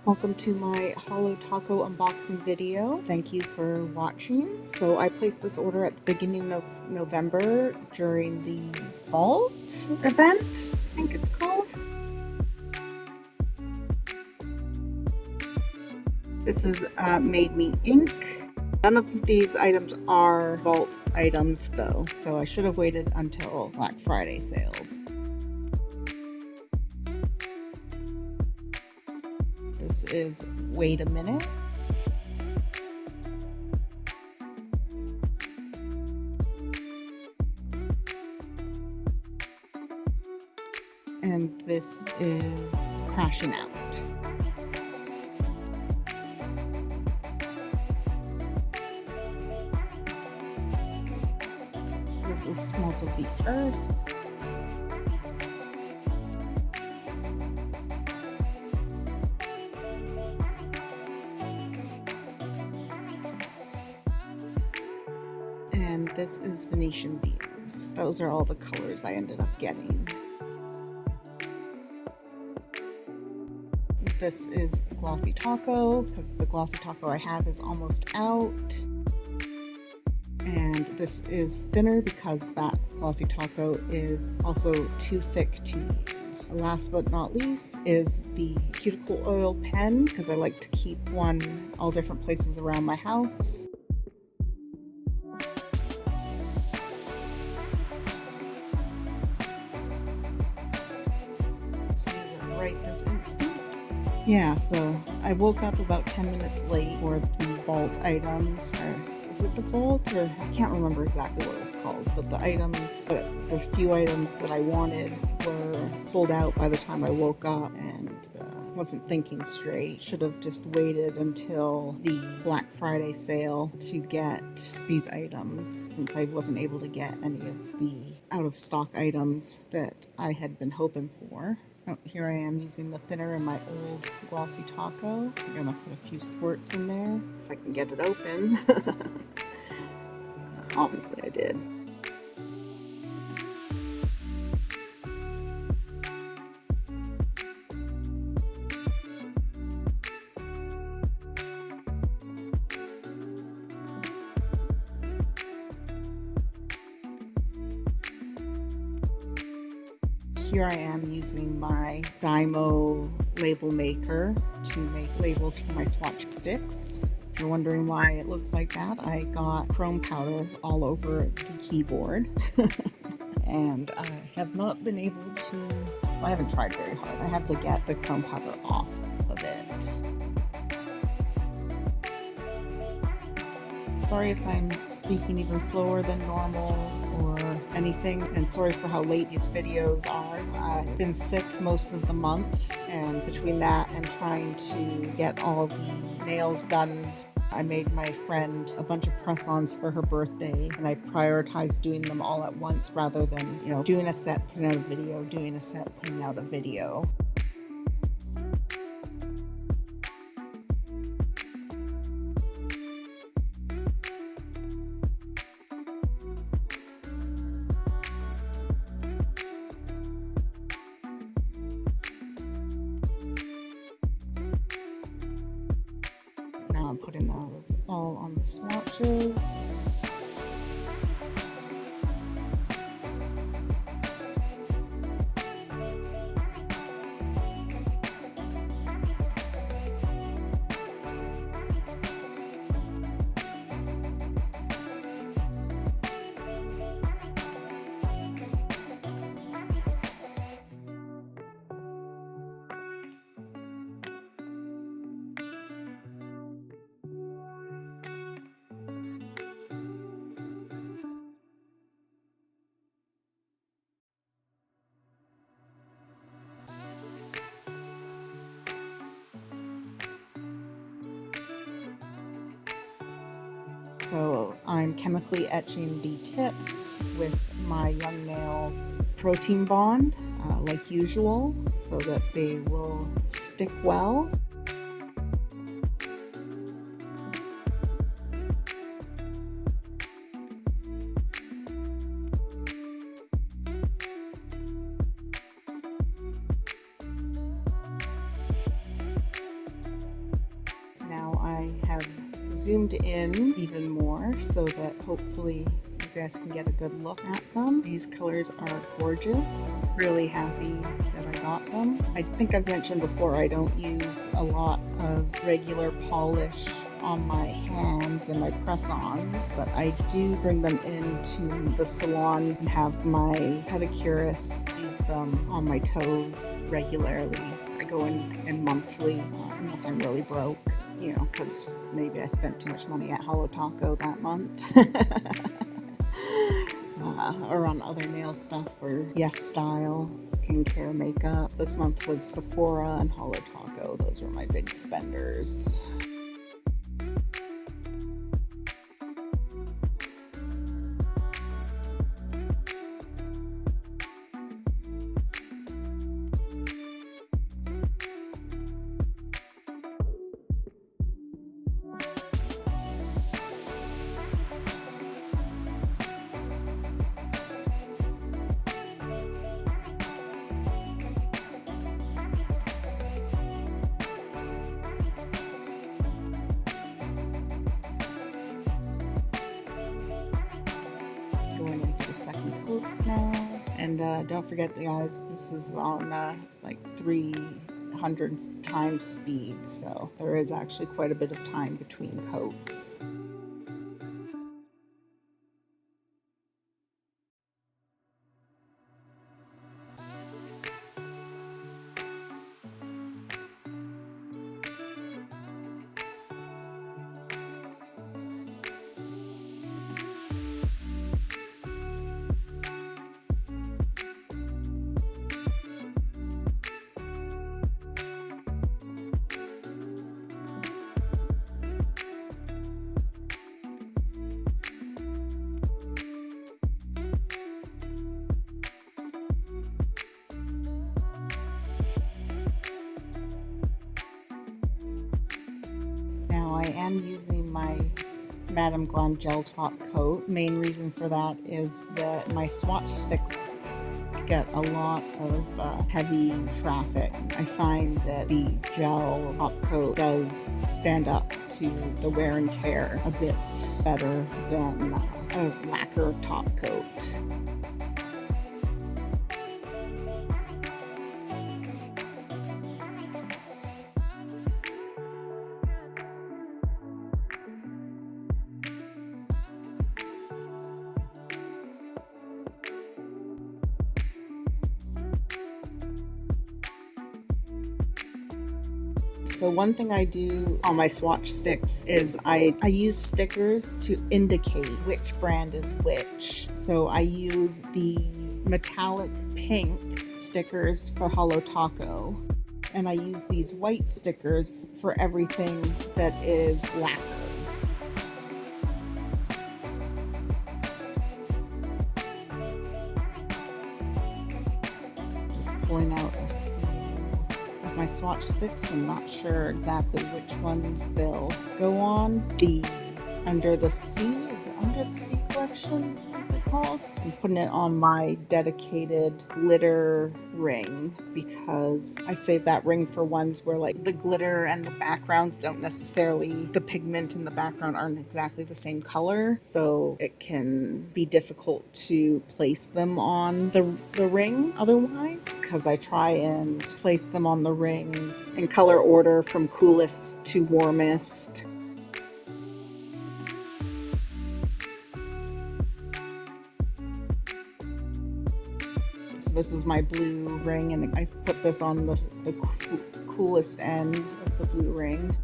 Welcome to my Holo Taco unboxing video. Thank you for watching. So I placed this order at the beginning of November during the Vault event, I think it's called. This is Made Me Ink. None of these items are Vault items though, so I should have waited until Black Friday sales. This is Wait a Minute. And this is Crashing Out. This is Smelt of the Earth. And this is Venetian Views. Those are all the colors I ended up getting. This is Glossy Taco, because the Glossy Taco I have is almost out. And this is thinner because that Glossy Taco is also too thick to use. Last but not least is the cuticle oil pen, because I like to keep one all different places around my house. So these are right this instant. Yeah, so I woke up about 10 minutes late for the Vault items. Is it the Vault? Or I can't remember exactly what it was called, but the few items that I wanted were sold out by the time I woke up and wasn't thinking straight. Should have just waited until the Black Friday sale to get these items, since I wasn't able to get any of the out of stock items that I had been hoping for. Oh, here I am using the thinner in my old Glossy Taco. I'm gonna put a few squirts in there if I can get it open. Obviously I did. Here I am using my Dymo label maker to make labels for my swatch sticks. If you're wondering why it looks like that, I got chrome powder all over the keyboard. And I have not been able to, well, I haven't tried very hard. I have to get the chrome powder off of it. Sorry if I'm speaking even slower than normal or anything, and sorry for how late these videos are. I've been sick most of the month, and between that and trying to get all the nails done, I made my friend a bunch of press-ons for her birthday, and I prioritized doing them all at once rather than, doing a set, putting out a video, doing a set, putting out a video. Now I'm putting those all on the swatches. So I'm chemically etching the tips with my Young Nails Protein Bond, like usual, so that they will stick well. zoomed in even more so that hopefully you guys can get a good look at them. These colors are gorgeous. Really happy that I got them. I think I've mentioned before I don't use a lot of regular polish on my hands and my press-ons, but I do bring them into the salon and have my pedicurist use them on my toes regularly. I go in monthly unless I'm really broke, you know, because maybe I spent too much money at Holo Taco that month. Or on other nail stuff or Yes Style, skincare, makeup. This month was Sephora and Holo Taco. Those were my big spenders. Going in for the second coats now. And don't forget, guys, this is on like 300 times speed, so there is actually quite a bit of time between coats. Now I am using my Madame Glam gel top coat. Main reason for that is that my swatch sticks get a lot of heavy traffic. I find that the gel top coat does stand up to the wear and tear a bit better than a lacquer top coat. So one thing I do on my swatch sticks is I use stickers to indicate which brand is which. So I use the metallic pink stickers for Holo Taco, and I use these white stickers for everything that is lacquer. Just pulling out my swatch sticks. I'm not sure exactly which ones they'll go on. The Under the Sea, is it Under the Sea collection, is it called? I'm putting it on my dedicated glitter ring because I save that ring for ones where like the glitter and the backgrounds don't necessarily, the pigment in the background aren't exactly the same color, so it can be difficult to place them on the ring otherwise, because I try and place them on the rings in color order from coolest to warmest. So this is my blue ring, and I put this on the coolest end of the blue ring.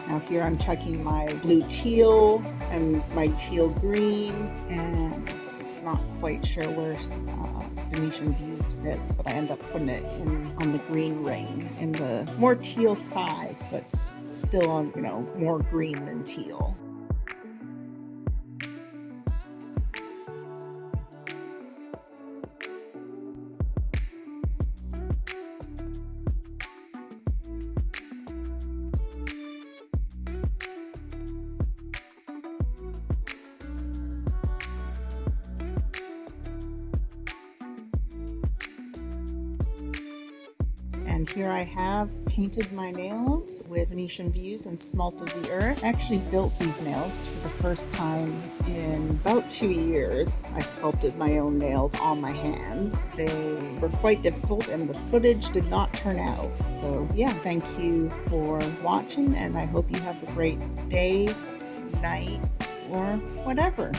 Now here I'm checking my blue teal and my teal green, and I'm just not quite sure where Venetian Views fits, but I end up putting it in on the green ring in the more teal side, but still on, you know, more green than teal. And here I have painted my nails with Venetian views and smalt of the earth. I actually built these nails for the first time in about 2 years. I sculpted my own nails on my hands. They were quite difficult and the footage did not turn out. So yeah, thank you for watching and I hope you have a great day, night, or whatever.